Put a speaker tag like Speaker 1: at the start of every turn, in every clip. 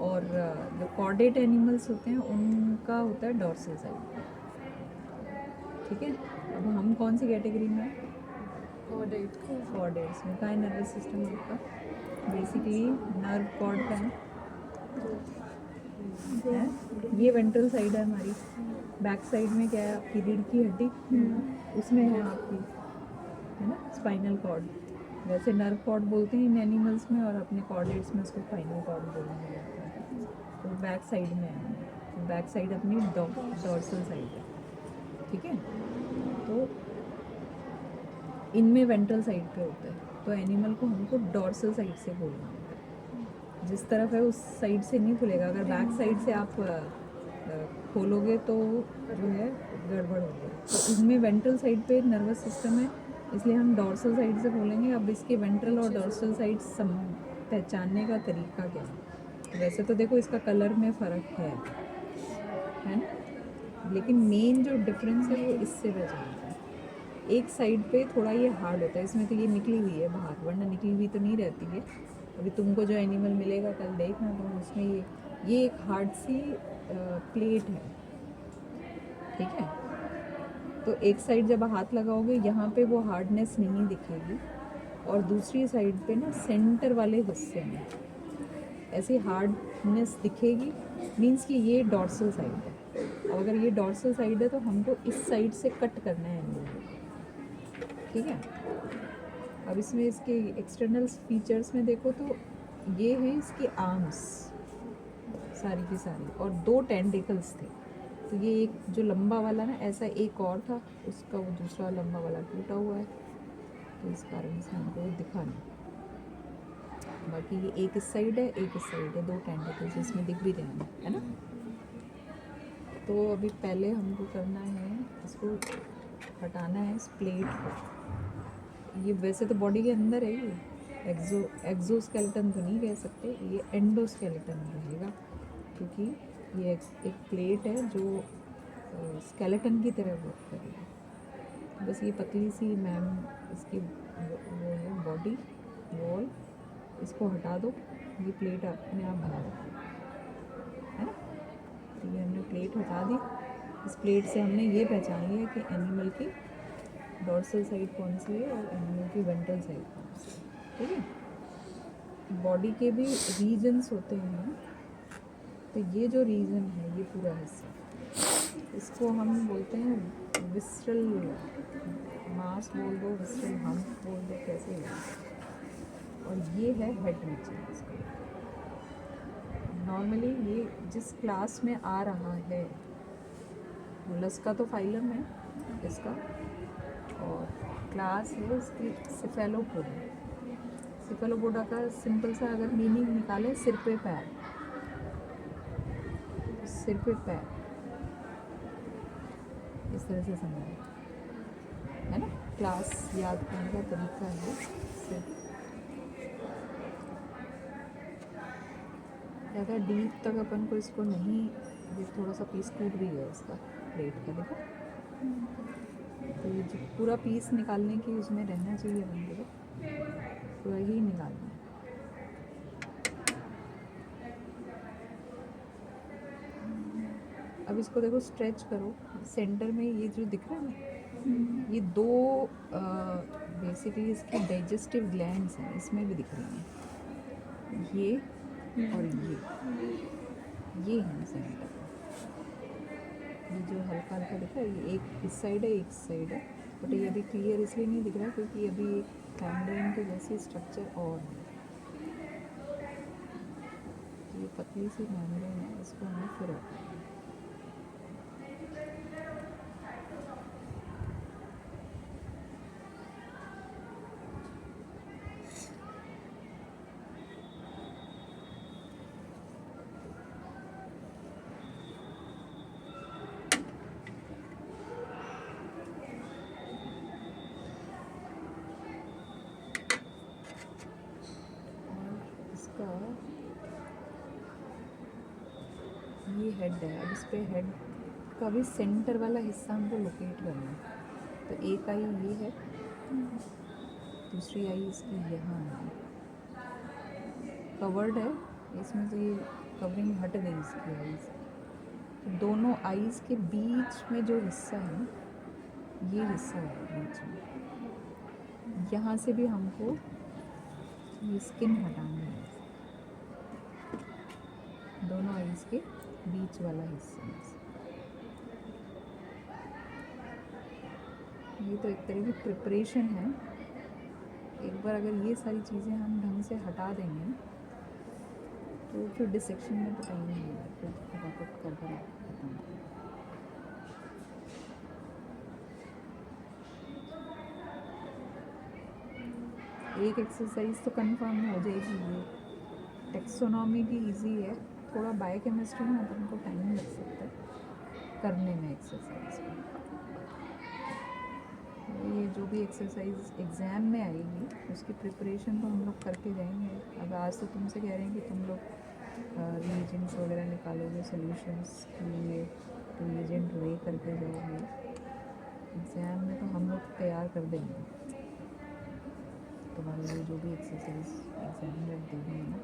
Speaker 1: और जो chordate animals होते हैं उनका होता है डॉर्सल साइड। ठीक है, अब हम कौन सी कैटेगरी में हैं? कॉर्डेट्स में। का है नर्वस सिस्टम आपका? बेसिकली नर्व कॉर्ड का है, ये वेंट्रल साइड है हमारी। बैक साइड में क्या है आपकी? रीढ़ की हड्डी, उसमें है आपकी, है ना, स्पाइनल कॉर्ड। वैसे नर्व कॉर्ड बोलते हैं इन एनिमल्स में, और अपने कॉर्डेट्स में उसको स्पाइनल कॉर्ड बोलने जाता है। तो बैक साइड में है, तो बैक साइड अपनी डॉर्सल साइड है। ठीक है, तो इनमें वेंट्रल साइड पे होता है, तो एनिमल को हमको डॉर्सल साइड से खोलना होता है। जिस तरफ है उस साइड से नहीं खुलेगा। अगर बैक साइड से आप खोलोगे तो जो है गड़बड़ होगी। तो इनमें वेंट्रल साइड पे नर्वस सिस्टम है, इसलिए हम डॉर्सल साइड से खोलेंगे। अब इसके वेंट्रल और डॉर्सल साइड पहचानने का तरीका क्या है? वैसे तो देखो इसका कलर में फ़र्क है ना, लेकिन मेन जो डिफरेंस है वो इससे पहचानते हैं। एक साइड पे थोड़ा ये हार्ड होता है, इसमें तो ये निकली हुई है बाहर, वरना निकली हुई तो नहीं रहती है। अभी तुमको जो एनिमल मिलेगा कल देखना, तो उसमें ये एक हार्ड सी प्लेट है। ठीक है, तो एक साइड जब हाथ लगाओगे यहाँ पे वो हार्डनेस नहीं दिखेगी, और दूसरी साइड पे ना सेंटर वाले हिस्से में ऐसी हार्डनेस दिखेगी। मीन्स कि ये डॉर्सल साइड है। अब अगर ये डॉर्सल साइड है तो हमको इस साइड से कट करना है एनिमल को। ठीक है, अब इसमें इसके एक्सटर्नल फीचर्स में देखो तो ये हैं इसकी आर्म्स सारी की सारी, और 2 टेंटिकल्स थे। तो ये एक जो लंबा वाला ना, ऐसा एक और था, उसका वो दूसरा लंबा वाला टूटा हुआ है, तो इस कारण से हमको दिखा नहीं। बाकी ये एक इस साइड है, एक इस साइड है, 2 टेंटिकल्स इसमें दिख भी रहे हैं, है ना। तो अभी पहले हमको करना है, इसको हटाना है इस प्लेट को। ये वैसे तो बॉडी के अंदर है, ये एक्सोस्केलेटन तो नहीं कह सकते, ये एंडोस्केलेटन रहेगा, क्योंकि ये एक प्लेट है जो स्केलेटन की तरह वर्क करेगी। बस ये पतली सी मैम इसकी वो है बॉडी वॉल, इसको हटा दो, ये प्लेट अपने आप बना देगी, है ना। तो ये हमने प्लेट हटा दी। इस प्लेट से हमने ये पहचान लिया कि एनिमल की डॉर्सल साइड कौन सी है और एनिमल की वेंट्रल साइड कौन सी है। ठीक है, बॉडी के भी रीजन्स होते हैं, तो ये जो रीजन है, ये पूरा हिस्सा, इसको हम बोलते हैं विस्ट्रल मास बोल दो, विस्ट्रल हम्प बोल दो, कैसे बोल। और ये है हेड रीजन इसका। नॉर्मली ये जिस क्लास में आ रहा है, मोलस्का तो फाइलम है इसका, और क्लास है इसकी सिफेलोपोडा। सिफेलोपोडा का सिंपल सा अगर मीनिंग निकालें, सिर पे पैर, सिर पे पैर, इस तरह से समझें, है ना। क्लास याद करने का तरीका है सिर्फ ज़्यादा डीप तक अपन को इसको नहीं, ये थोड़ा सा पीस टूट भी है इसका प्लेट का, देखो। तो ये जो पूरा पीस निकालने की उसमें रहना चाहिए बंदे को, पूरा ही निकालना है। अब इसको देखो, स्ट्रेच करो, सेंटर में ये जो दिख रहा है ना, ये 2 बेसिकली इसकी डाइजेस्टिव ग्लैंड्स हैं, इसमें भी दिख रही हैं, ये और ये है सेंटर। ये जो हल्का हल्का दिख रहा है, ये एक इस साइड है, एक इस साइड है, बट ये अभी क्लियर इसलिए नहीं दिख रहा क्योंकि अभी एक कैमरेन के जैसी स्ट्रक्चर और है। ये पतली सी मेम्ब्रेन है, इसको हमें फिर हटाना है। इसका ये हेड है, अब इस पर हेड का भी सेंटर वाला हिस्सा हमको लोकेट करना है। तो एक आई ये है, दूसरी आई इसकी यहाँ है, कवर्ड है इसमें से, ये कवरिंग हट गई इसकी आईज। तो दोनों आईज के बीच में जो हिस्सा है ना, ये हिस्सा है बीच में, यहाँ से भी हमको ये स्किन हटानी है, दोनों आईज के बीच वाला हिस्सा है। ये तो एक तरह की प्रिपरेशन है। एक बार अगर ये सारी चीज़ें हम ढंग से हटा देंगे ना, तो फिर डिसेक्शन में तो टाइम नहीं है, फिर फटाफट कर खत्म। एक एक्सरसाइज तो कंफर्म हो जाएगी। ये टेक्सोनॉमी भी इजी है, थोड़ा बायोकेमिस्ट्री में अपन को टाइम लग सकता है करने में एक्सरसाइज में। ये जो भी एक्सरसाइज एग्ज़ाम में आएगी उसकी प्रिपरेशन तो हम लोग करके जाएंगे। अब आज तो तुमसे कह रहे हैं कि तुम लोग रिएजेंट्स वगैरह निकालोगे सॉल्यूशंस के लिए, तो रिएजेंट ले करके जाओगे। एग्ज़ाम में तो हम लोग तैयार कर देंगे तुम्हारे लिए, जो भी एक्सरसाइज एग्ज़ाम में देंगे ना।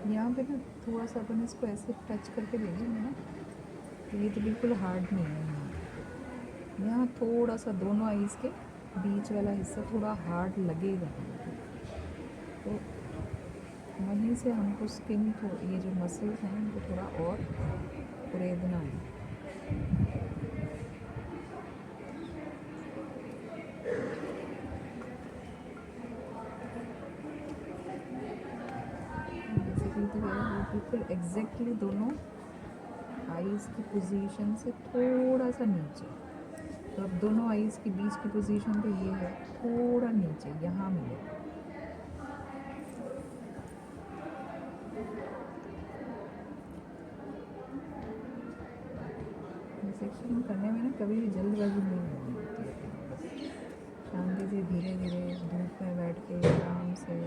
Speaker 1: यहाँ पे ना थोड़ा सा अपन इसको ऐसे टच करके देखेंगे ना, तो ये तो बिल्कुल हार्ड नहीं है। यहाँ थोड़ा सा दोनों आईज के बीच वाला हिस्सा थोड़ा हार्ड लगेगा, तो वहीं से हमको स्किन को, ये जो मसल्स हैं उनको थोड़ा और कुरेदना है। तो बिल्कुल एग्जैक्टली दोनों आईज की पोजीशन से थोड़ा सा नीचे। तो अब दोनों आईज के बीच की पोजीशन तो ये है, थोड़ा नीचे यहाँ मिले। डिसेक्शन करने में ना कभी भी जल्दबाजी नहीं करनी होती है, शांति से धीरे धीरे धूप में बैठ के आराम से।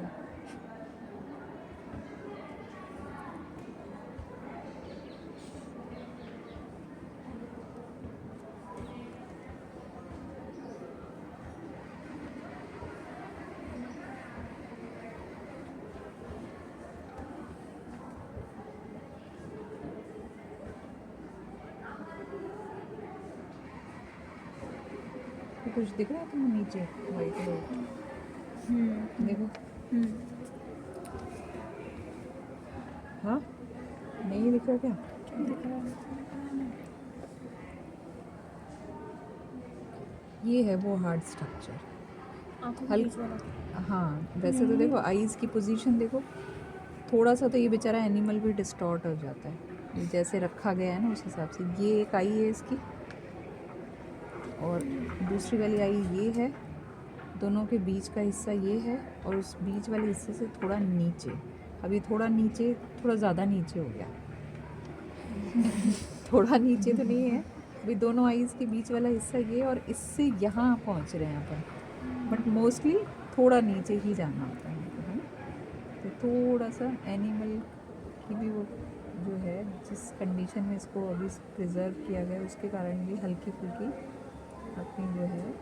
Speaker 1: कुछ दिख रहा है तुम्हें नीचे वाइट वाइट? देखो। हाँ, नहीं दिख रहा क्या?
Speaker 2: दिख रहा है।
Speaker 1: ये है वो हार्ड स्ट्रक्चर
Speaker 2: हल्का।
Speaker 1: हाँ, वैसे तो देखो आईज की पोजीशन देखो, थोड़ा सा तो ये बेचारा एनिमल भी डिस्टॉर्ट हो जाता है, ये जैसे रखा गया है ना उस हिसाब से। ये एक आई है इसकी, और दूसरी वाली आई ये है। दोनों के बीच का हिस्सा ये है, और उस बीच वाले हिस्से से थोड़ा नीचे, अभी थोड़ा नीचे, थोड़ा ज़्यादा नीचे हो गया थोड़ा नीचे तो नहीं है अभी, दोनों आईज के बीच वाला हिस्सा ये, और इससे यहाँ पहुँच रहे हैं अपन, बट मोस्टली थोड़ा नीचे ही जाना होता है हमको, है ना। तो थोड़ा सा एनिमल की भी वो जो है, जिस कंडीशन में इसको अभी प्रिजर्व किया गया उसके कारण भी हल्की फुल्की अपनी जो है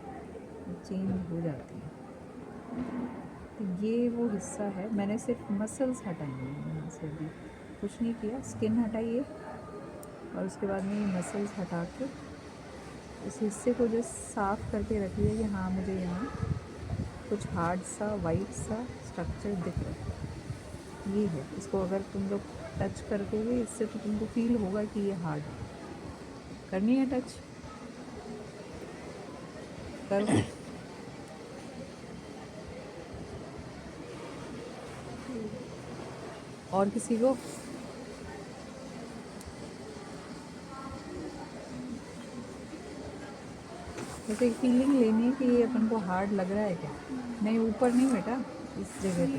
Speaker 1: चेंज हो जाती है। तो ये वो हिस्सा है, मैंने सिर्फ मसल्स हटाई हैं यहाँ से, भी कुछ नहीं किया। स्किन हटाइए और उसके बाद में ये मसल्स हटा के इस हिस्से को जस्ट साफ़ करके रखिए कि हाँ मुझे यहाँ कुछ हार्ड सा वाइट सा स्ट्रक्चर दिख रहा है, ये है। इसको अगर तुम लोग टच करोगे इससे तो तुमको फील होगा कि ये हार्ड है। करनी है टच, करो। और किसी को बस एक फीलिंग लेनी है कि ये अपन को हार्ड लग रहा है क्या। नहीं, ऊपर नहीं बेटा, इस जगह पे।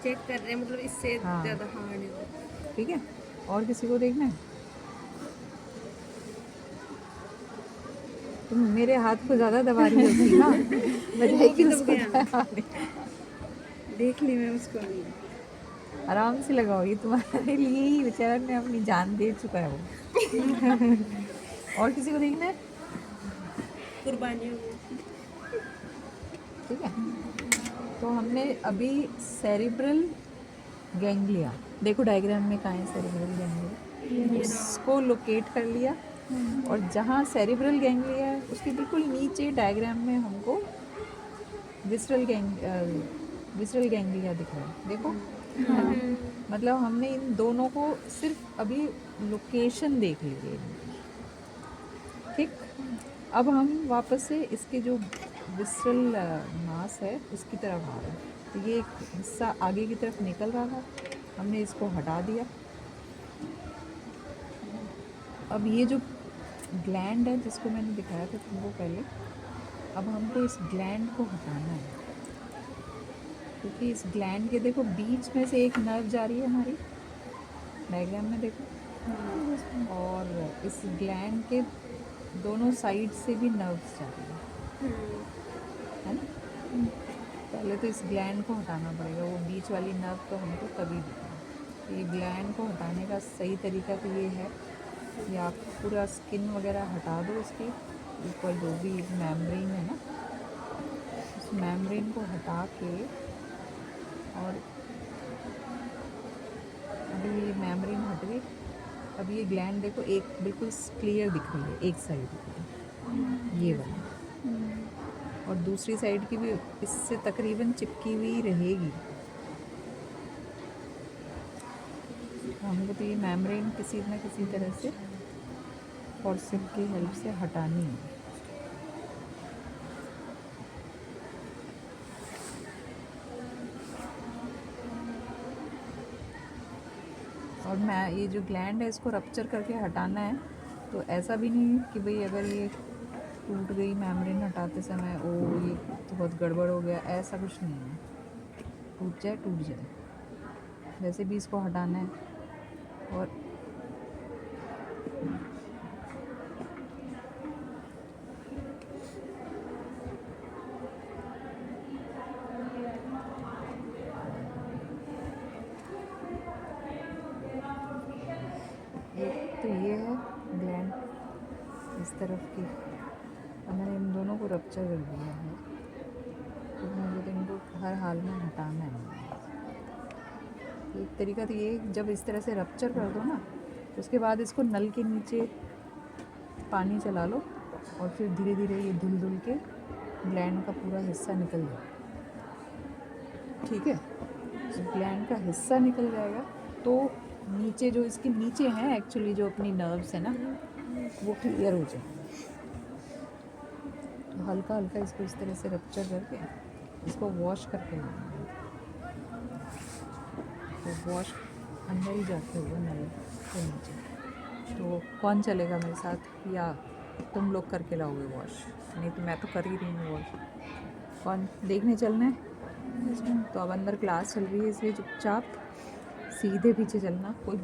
Speaker 2: चेक कर रहे हैं, मतलब इससे
Speaker 1: हाँ।
Speaker 2: ज़्यादा हार्ड है।
Speaker 1: ठीक है, और किसी को देखना है? तुम मेरे हाथ को ज़्यादा दबा रही हो सीमा, बजाय कि
Speaker 2: दब
Speaker 1: उसको
Speaker 2: गया।
Speaker 1: दबा रही।
Speaker 2: देख ली मैं उसको।
Speaker 1: आराम से लगाओ, ये तुम्हारे लिए ही बेचारा ने अपनी जान दे चुका है वो। और किसी को देखना है?
Speaker 2: कुर्बानी हो गई।
Speaker 1: ठीक है, तो हमने अभी सेरिब्रल गैंग्लिया, देखो डायग्राम में कहाँ है सेरिब्रल गैंग्लिया, उसको लोकेट कर लिया। और जहाँ सेरिब्रल गैंग्लिया है उसके बिल्कुल नीचे डायग्राम में हमको विसरल गैंग्लिया दिख रहा है, देखो। मतलब हमने इन दोनों को सिर्फ अभी लोकेशन देख ली है इनकी। ठीक, अब हम वापस से इसके जो विसरल मास है उसकी तरफ आ रहे हैं। तो ये एक हिस्सा आगे की तरफ निकल रहा था, हमने इसको हटा दिया। अब ये जो ग्लैंड है जिसको मैंने दिखाया था तुमको पहले, अब हमको इस ग्लैंड को हटाना है, क्योंकि इस ग्लैंड के देखो बीच में से एक नर्व जा रही है हमारी, डायग्राम में देखो। और इस ग्लैंड के दोनों साइड से भी नर्व्स जा रही है ना। पहले तो इस ग्लैंड को हटाना पड़ेगा, वो बीच वाली नर्व तो हमको तभी दिखेगी। ये ग्लैंड को हटाने का सही तरीका तो ये है कि आप पूरा स्किन वगैरह हटा दो इसके ऊपर, जो भी मेम्ब्रेन है ना, उस मेम्ब्रेन को हटा के, और अभी ये मेम्ब्रेन हट गई। अब ये ग्लैंड देखो एक बिल्कुल क्लियर दिख रही है, एक साइड की, ये वाली, और दूसरी साइड की भी इससे तकरीबन चिपकी हुई रहेगी। हमको तो ये मेम्ब्रेन किसी न किसी तरह से फॉर्सेप की हेल्प से हटानी है। और मैं ये जो ग्लैंड है इसको रप्चर करके हटाना है, तो ऐसा भी नहीं कि भाई अगर ये टूट गई मेम्ब्रेन हटाते समय, ओ ये तो बहुत गड़बड़ हो गया, ऐसा कुछ नहीं है। टूट जाए टूट जाए, वैसे भी इसको हटाना है। और एक तो ये है ग्लैंड इस तरफ की, और मैंने इन दोनों को रप्चर कर दिया है, तो मुझे तो इनको हर हाल में हटाना है। एक तरीका तो ये, जब इस तरह से रप्चर कर दो ना, उसके बाद इसको नल के नीचे पानी चला लो, और फिर धीरे धीरे ये धुल धुल के ग्लैंड का पूरा हिस्सा निकल जाए। ठीक है, ग्लैंड का हिस्सा निकल जाएगा तो नीचे जो इसके नीचे हैं एक्चुअली जो अपनी नर्व्स है ना, वो क्लियर हो जाए। तो हल्का हल्का इसको इस तरह से रप्चर करके इसको वॉश करके लाना है। तो वॉश अंदर ही जाते हुए नल के नीचे। तो कौन चलेगा मेरे साथ, या तुम लोग करके लाओगे वॉश? नहीं तो मैं तो कर ही रही हूँ वॉश। कौन देखने चलना है? तो अब अंदर क्लास चल रही है इसलिए चुपचाप सीधे पीछे चलना, कोई